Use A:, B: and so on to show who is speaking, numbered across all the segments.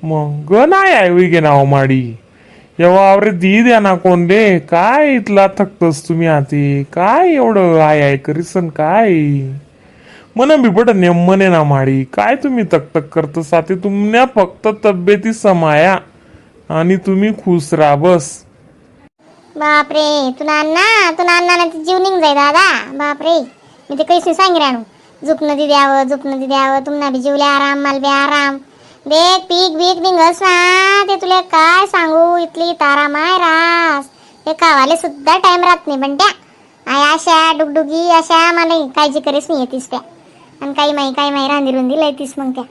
A: मग गण आहे विगे नाव माडी वावरे दी द्या ना कोण रे काय इथला थकतस तुम्ही आती काय एवढं आहे करीसन काय मन बिपट नेमने ना माडी काय तुम्ही तकतक करतस आती तुमने फक्त तब्येती समाया आणि तुम्ही खुश राहा बस.
B: बापरे तुला अन्ना जीव निघ जाय दादा. बापरे मी ते कैसे सांग राहणू झुपणं ती द्यावं तुम्हाला बी जीवले आराम मला बी आराम देख पीक बीक निघस ना ते तुला काय सांगू इथली तारा माय रास हे कावाले सुद्धा टाइम राहत नाही पण त्या आय अशा डुगडुगी अशा मला काळजी करीस नाही येतीस त्या आणि काही माही रांदी रुंदी लयतीस मग त्या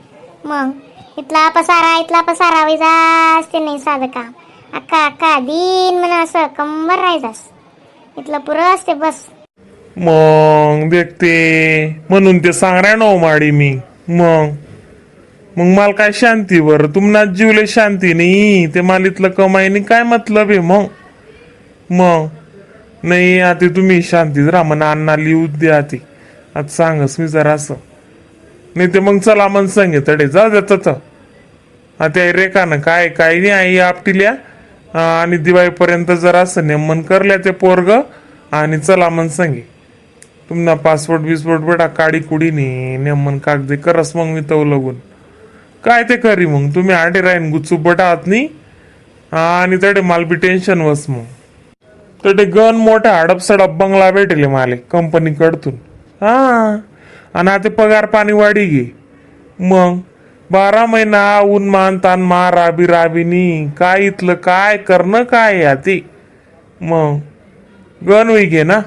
B: मग इथला पसारा वैजास ते नाही साधं काम अक्का दिन म्हणा असं कंबर राहायचास इथलं पुरं असते बस.
A: मग देखते म्हणून ते सांगण्या नो माडी मी मग मला काय शांती बर तुम्हाला जीवले शांती नाही ते मालितलं कमाईने काय मतलब आहे मग नाही आता तुम्ही शांतीत राहा म्हणा अण्णा लिहू द्या ते आता सांगस मी जरा असं नाही ते मग चला मन सांगे तडे जाऊ द्या आता रेखानं काय नाही आई आपटिल्या आणि दिवाळीपर्यंत जरा असं नेमन करल्या ते पोरग आणि चला मन सांगे तुम्हाला पासपोर्ट बेटा काडी कुडी नाही नेमन कागदे करस मग मी तव लगून काय ते करी मग तुम्ही आडे राहीन गुच्चू बटा आत नाही आणि तडे माल बी टेन्शन वस मग तडे गन मोठा हडप सडप बंगला भेटेल माले कंपनी कडतून हा आणि आता पगार पाणी वाढी घे मग 12 महिना ऊन मान तान मा राबीनी काय इथलं काय करणं काय ते मग गण होई घे ना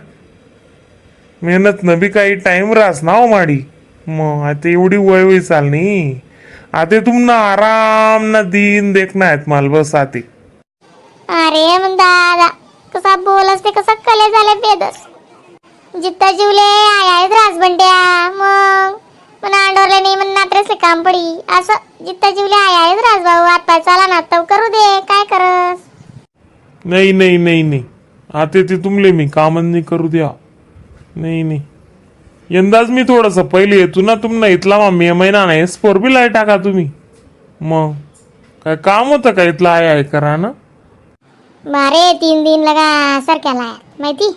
A: मेहनत न बी काही टाइम रास ना हो माडी मग आता एवढी वय चाल नाही आता तुम्हाला आराम ना दिन देखना आहेत माल बस आते.
B: अरे मग दादा कसा बोलस ते कसा कले झाले बेदस जित्ता जीवले आय त्रास बनट्या मग पण आंडोरले नाही म्हणून नात्रेसले काम पडी असं जित्ता जीवले आय त्रास भाऊ आता चला ना तव करू दे काय करस.
A: नाही आता ते तुमले मी कामन नाही करू द्या नाही यंदाच मी थोडस पहिले येतो ना तुम्हाला इथला मा मे महिना नाही स्पोर बी लाय टाका तुम्ही मग काय काम होतं का इथला आय करा ना.
B: मारे 3 दिन लगा सरक्याला माहिती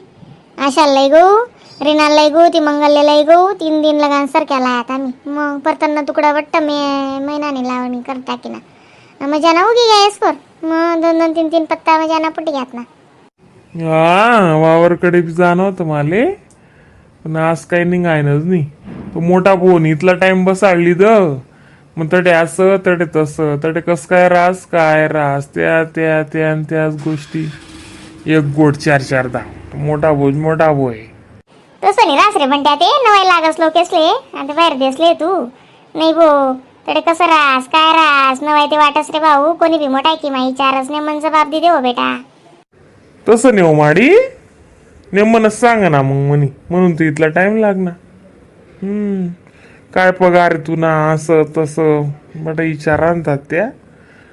B: आशा लय गो रिनाल लय गो ती मंगल लय गो 3 दिन लगा सरक्याला आम्ही मग परतन तुकडा वाटत मी महिनाने लावणी करता की ना मजा ना उगी गॅस पर मग 2 3 पत्ता मजा ना पुटी घात ना.
A: हा वावरकडे बी जाणं होतं माले पण आज काही निघायनच नाही तो मोठा फोन इथला टाइम बसाडली द मग तडे असं तडे तसं तडे कस काय रास त्याच गोष्टी एक गोट 4 10 मोठा भोज
B: तसं नाही रास रे पण त्या ते नवाय लागस लोकेसले आता बाहेर देसले तू नाही भो तडे कसं रास काय रास नवाय ते वाटस रे भाऊ कोणी बी मोठा की माई 4च ने मन जबाब दे हो बेटा
A: तसं नेऊ माडी नेमनच सांगा ना मग म्हणून तर इथला टाइम लागणार काय पगार तू ना असं तसं बट विचार आणतात त्या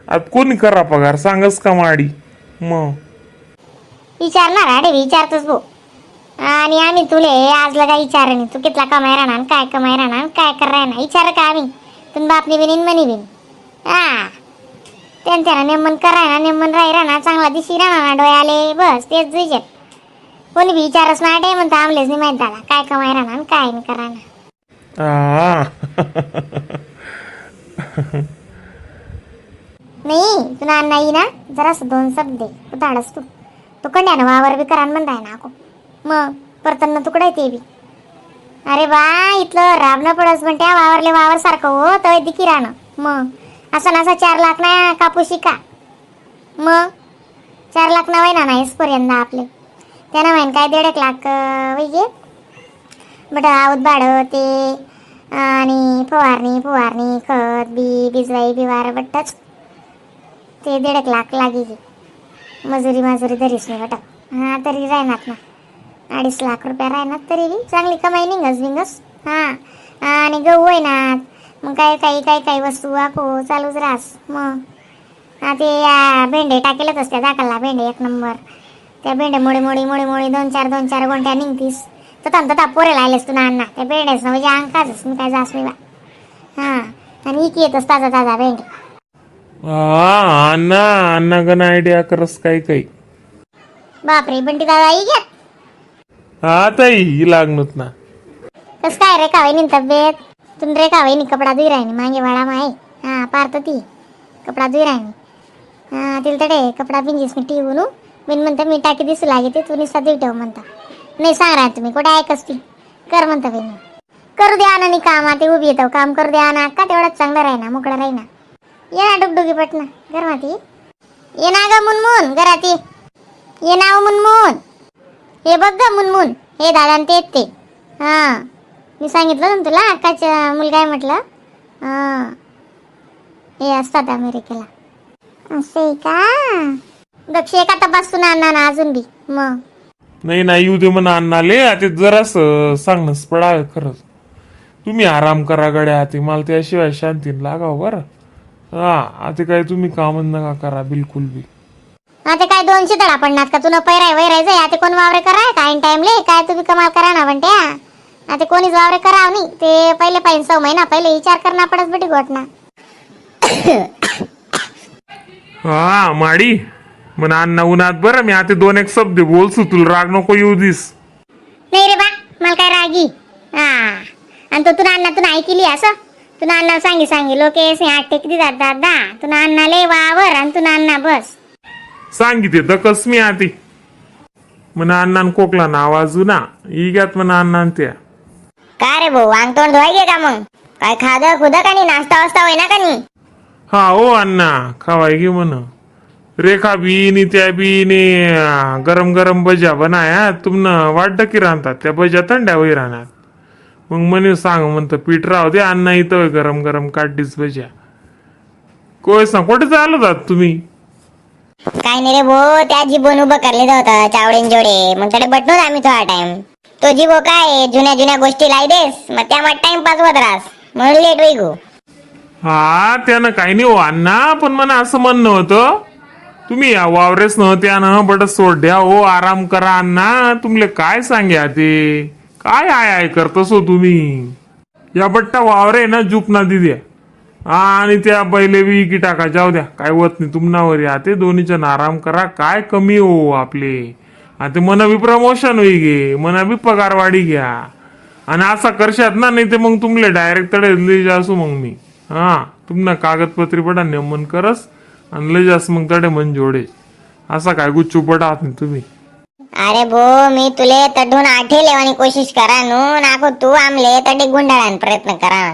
A: आता कोणी करा पगार सांगस का माडी मग
B: विचारणार अरे विचारतोस भो आणि आम्ही तुले आज लगा विचार नाही तू कितला कमाई राहणार काय कमाई राहणार काय कर राहणार विचार का आम्ही तुम बापनी बिनीन मनी बिन हा त्यांच्या नेमन करायना नेमन राहणार चांगला दिशी राहणार डोळे आले बस तेच विचार कोणी बी विचारच ना डे म्हणता आमलेच नाही माहित झाला काय कमाई राहणार काय नाही करायना. नाही तुला नाही ना जरास 2 शब्द दे तू धाडस तू कंड्यानं वावर बी करान म्हणताय ना ako मग परतन तुकडा ते बी अरे बा इथलं राबणं पडस म्हणत्या वावरले वावर सारखं हो तर दिकी राहणं मग असा नासा 4 लाख ना कापूशी का मग 4 लाख ना वयना नाहीस पर्यंत आपले त्यानं माहीन काय 1.5 लाख वैगे बट आवत भाडं ते आणि फवारणी खत बी बिजवाई बिवार बट्टच ते 1.5 लाख लागे मजुरी धरीच नाही बट हा तरी राहणार ना 2.5 लाख रुपये राहणार तरी बी चांगली कमाई निघस हा आणि गहू आहे ना मग काही वस्तू आखो चालूच रास मग हा ते भेंडे टाकेलच असत्या दाखलला भेंडे 1 नंबर त्या भेंडे मोडी 2-4 गोंट्या निघतीस तर पोरेला आलेस तू ना त्या भेंड्याच ना म्हणजे अंकाच मी काय जास मी बा हा आणि इकी येतच ताजा भेंडे
A: हा अण्णा अण्णा गण आयडिया करस काही काही.
B: बापरे बंटी दादा आई घ्या.
A: हा ताई ही लागणत ना.
B: कस काय रे कावाईनी तब्येत. तुम रे कावाईनी कपडा धुई राहिनी मागे वाडा माय. हा पारत ती कपडा धुई राहिनी. हा तिला तडे कपडा पिंजीस मी टिवून बिन म्हणता मी टाकी दिसू लागे ते तू निसा देव ठेव म्हणता. नाही सांग राहा तुम्ही कुठे ऐकस ती कर म्हणता बाई मी. करू द्या ना काम ते उभी येतो काम करू द्या ना का तेवढंच चांगलं राहीना मोकळं राहीना. ये ना डुगडुगी पटना घरात ये ना ग मुनमुन घरात ये नाव मुनमुन. हे बघ ग मुनमुन हे दादा तेच ते. हा मी सांगितलं ना तुला अक्काचा मुलगा आहे म्हटलं. हा हे असतात अमेरिकेला. असे का दक्ष एका तपासून आणणार ना अजून बी मग.
A: नाही नाही येऊ दे म्हणा अण्णाले आता जरास सांगणंच पडा खरंच. तुम्ही आराम करा गड्या आता मला त्याशिवाय शांतीन लागाव बरं. हा आता काय तुम्ही कामच नका करा बिलकुल बी.
B: आता काय 200 तडा पडणार का तुला पैराय वैरायचं आता कोण वावरे कराय काय टाइमले काय तुम्ही कमाल करा ना म्हणत्या. आता कोणीच वावरे कराव नाही ते पहिले 500 महिना पहिले विचार करना पडत बेटी घोटना.
A: हा माडी म्हणा अण्णा उन्हात बरं मी आता 2 शब्द बोलसू तुला राग नको येऊ दिस.
B: नाही रे बा मला काय रागी. हा आणि तो तुला अन्नातून ऐकली असं तुला अण्णा सांगी लोकेश आठ टेकडी जात दादा तुला अण्णाले वावर आणि तुला अण्णा बस.
A: सांगितले तर कसमी आती म्हणा अण्णान कोकला ना आवाज ना इग्यात म्हणा अण्णान त्या.
B: काय रे भाऊ अंग तोंड धुवाय का मग काय खाद खुद का नाही नाश्ता वास्ता होय ना का नाही.
A: हा हो अण्णा खावाय घे म्हण. रेखा बीनी त्या बीने गरम गरम भज्या बनाया तुमनं वाटतं की राहतात त्या भज्या थंड्या होई राहणार. मग म्हणे सांग म्हणतं पीठ राहू दे अण्णा इथं गरम गरम काढलीच भज्या. कोय सांग कुठे चालू जात तुम्ही.
B: काय नाही रे भो त्या जीबोन उभं करले होतं चावडेन जोडे मग कडे बटनो आम्ही थोडा टाइम. तो जीबो काय जुन्या जुन्या गोष्टी लाई देस मग त्यामुळे टाइमपास होत राहस म्हणून लेट होई गो.
A: हा त्यानं काही नाही हो अण्णा पण मला असं म्हणणं होतं तुम्ही या वावरेस न त्यानं बट सोड द्या हो आराम करा अण्णा तुमले काय सांग्या ते काय आय करतस हो तुम्ही. या बट्टा वावरे ना जुप ना दिद्या. हा आणि त्या बैले बी की टाका जाऊ द्या काय होत नाही तुमनावर या ते दोन्ही जण आराम करा काय कमी हो आपले. आता मना बी प्रमोशन होई गे मना बी पगार वाढी घ्या आणि असा करशात ना नाही ते मग तुमले डायरेक्ट तडे लई जासू मग मी. हा तुमना कागदपत्री पडा नेमन करस आणि लई जास मग तडे मन जोडे असा काय गुच्चू पडात नाही तुम्ही.
B: अरे भो मी तुले तडून आठे लेवानी कोशिश करा नु नाको तू आमले तडे गुंडाळान प्रयत्न करा.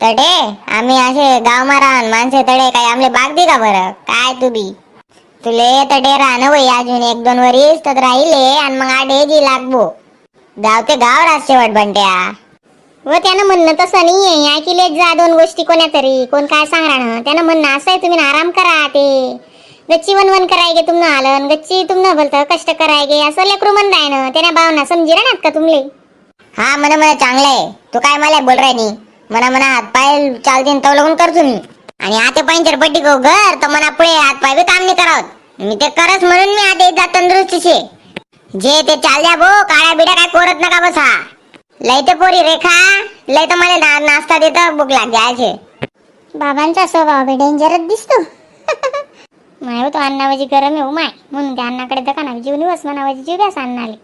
B: तडे आम्ही असे गाव मारान माणसे तडे काय आमले बाग दे का बरं काय तू बी. तुले तडे राहणं वय अजून 1-2 वरीस तर राहिले आणि मग आडे जी लागबो गाव ते गाव राजचे वाट बनट्या. व त्यानं म्हणणं तसं नाहीये ऐकिलेच जा 2 गोष्टी कोण्या तरी कोण काय सांगणार त्यानं म्हणणं असं आहे तुम्ही आराम करा ते गच्ची वन कराय गे तुमनं आलं गच्ची तुमनं भलतं कष्ट कराय गे असं लेकरू म्हण राय ना त्याने भावना समजी राहणार का तुमले. हा म्हणा चांगलं आहे तू काय मला बोल राय नी म्हणा हात पाय चालतीन तो लगून करतो मी आणि आता पंचर पट्टी गो घर तर मना पुढे हात पाय बी काम नाही करावत मी ते करस म्हणून मी आता एकदा तंदुरुस्तीचे जे ते चाल द्या भो काळ्या बिड्या काय कोरत नका बसा. लय ते पोरी रेखा लय तर मला नाश्ता देतं भूक लागते. बाबांचा स्वभाव बी डेंजरच दिसतो. माय तो अन्नावाची गरम आहे माय म्हणून त्या अन्नाकडे दकाना जीव निवस म्हणावाची जीव द्यास अन्नाले.